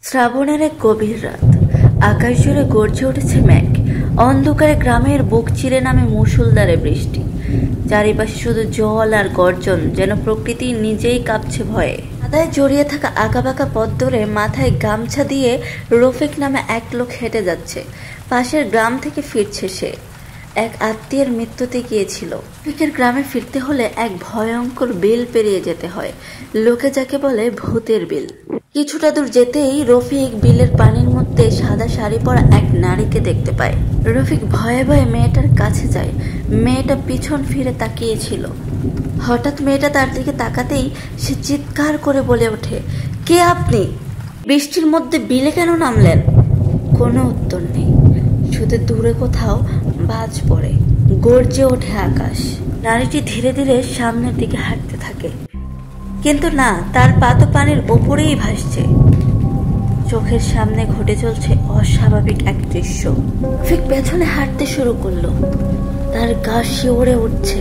শ্রাবণের এক গভীর রাত, আকাশ জুড়ে গর্জে উঠেছে মেঘ। অন্ধকারে গ্রামের বুক চিরে নামে মুষলধারে বৃষ্টি। চারিপাশে শুধু জল আর গর্জন, যেন প্রকৃতি নিজেই কাঁপছে ভয়ে। কাদায় জড়িয়ে থাকা আঁকাবাঁকা পথ ধরে মাথায় গামছা দিয়ে রফিক নামে এক লোক হেঁটে যাচ্ছে। পাশের গ্রাম থেকে ফিরছে সে। এক আত্মীয়ের মৃত্যুতে গিয়েছিল। রফিকের গ্রামে ফিরতে হলে এক ভয়ঙ্কর বিল পেরিয়ে যেতে হয়, লোকে যাকে বলে ভূতের বিল। কিছুটা দূর যেতেই রফিক বিলের পানির মধ্যে সাদা শাড়ি পরা এক নারীকে দেখতে পায়। রফিক ভয়ে ভয়ে মেয়েটার কাছে যায়। মেয়েটা পিছন ফিরে তাকিয়েছিল। হঠাৎ মেয়েটা তার দিকে তাকাতেই সে চিৎকার করে বলে ওঠে, কে আপনি? বৃষ্টির মধ্যে বিলে কেন নামলেন? কোনো উত্তর নেই, শুধু দূরে কোথাও বাজ পড়ে, গর্জে ওঠে আকাশ। নারীটি ধীরে ধীরে সামনের দিকে হাঁটতে থাকে, কিন্তু না, তার পা তো পানির ওপরেই ভাসছে। চোখের সামনে ঘটে চলছে অস্বাভাবিক এক দৃশ্য। রফিক পেছনে হাঁটতে শুরু করলো। তার গা শিউরে উঠছে।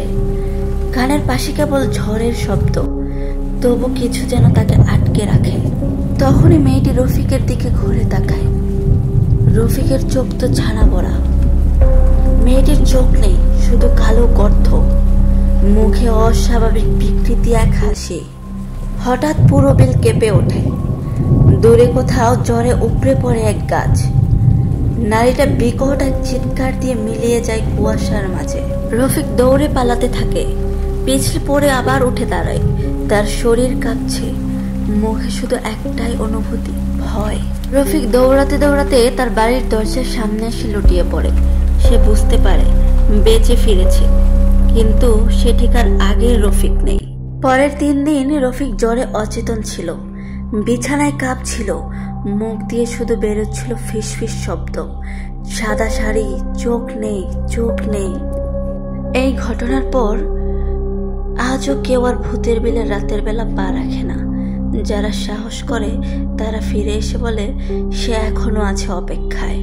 কানের পাশে কেবল ঝড়ের শব্দ, তবু কিছু যেন তাকে আটকে রাখে। তখনই মেয়েটি রফিকের দিকে ঘুরে তাকায়। রফিকের চোখ তো ছানা পড়া। মেয়েটির চোখ নেই, শুধু কালো গর্ত, মুখে অস্বাভাবিক বিকৃতি এক হাসি। হঠাৎ পুরো বিল কেঁপে ওঠে। দূরে কোথাও জ্বরে উপড়ে পড়ে এক গাছ। নারীটা বিকট এক চিৎকার দিয়ে মিলিয়ে যায় কুয়াশার মাঝে। রফিক দৌড়ে পালাতে থাকে, পিছলে পড়ে আবার উঠে দাঁড়ায়। তার শরীর কাঁপছে, মুখে শুধু একটাই অনুভূতি, ভয়। রফিক দৌড়াতে দৌড়াতে তার বাড়ির দরজার সামনে এসে লুটিয়ে পড়ে। সে বুঝতে পারে বেঁচে ফিরেছে, কিন্তু সে ঠিক আর আগের রফিক নেই। পরের 3 দিন রফিক জ্বরে অচেতন ছিল, বিছানায় কাঁপছিল, মুখ দিয়ে শুধু বেরোচ্ছিল ফিসফিস শব্দ। সাদা শাড়ি, চোখ নেই, চোখ নেই। এই ঘটনার পর আজও কেউ আর ভূতের বিলে রাতের বেলা পা রাখে না। যারা সাহস করে তারা ফিরে এসে বলে সে এখনো আছে অপেক্ষায়।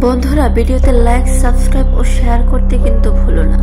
বন্ধুরা, ভিডিওতে লাইক, সাবস্ক্রাইব ও শেয়ার করতে কিন্তু ভুলো না।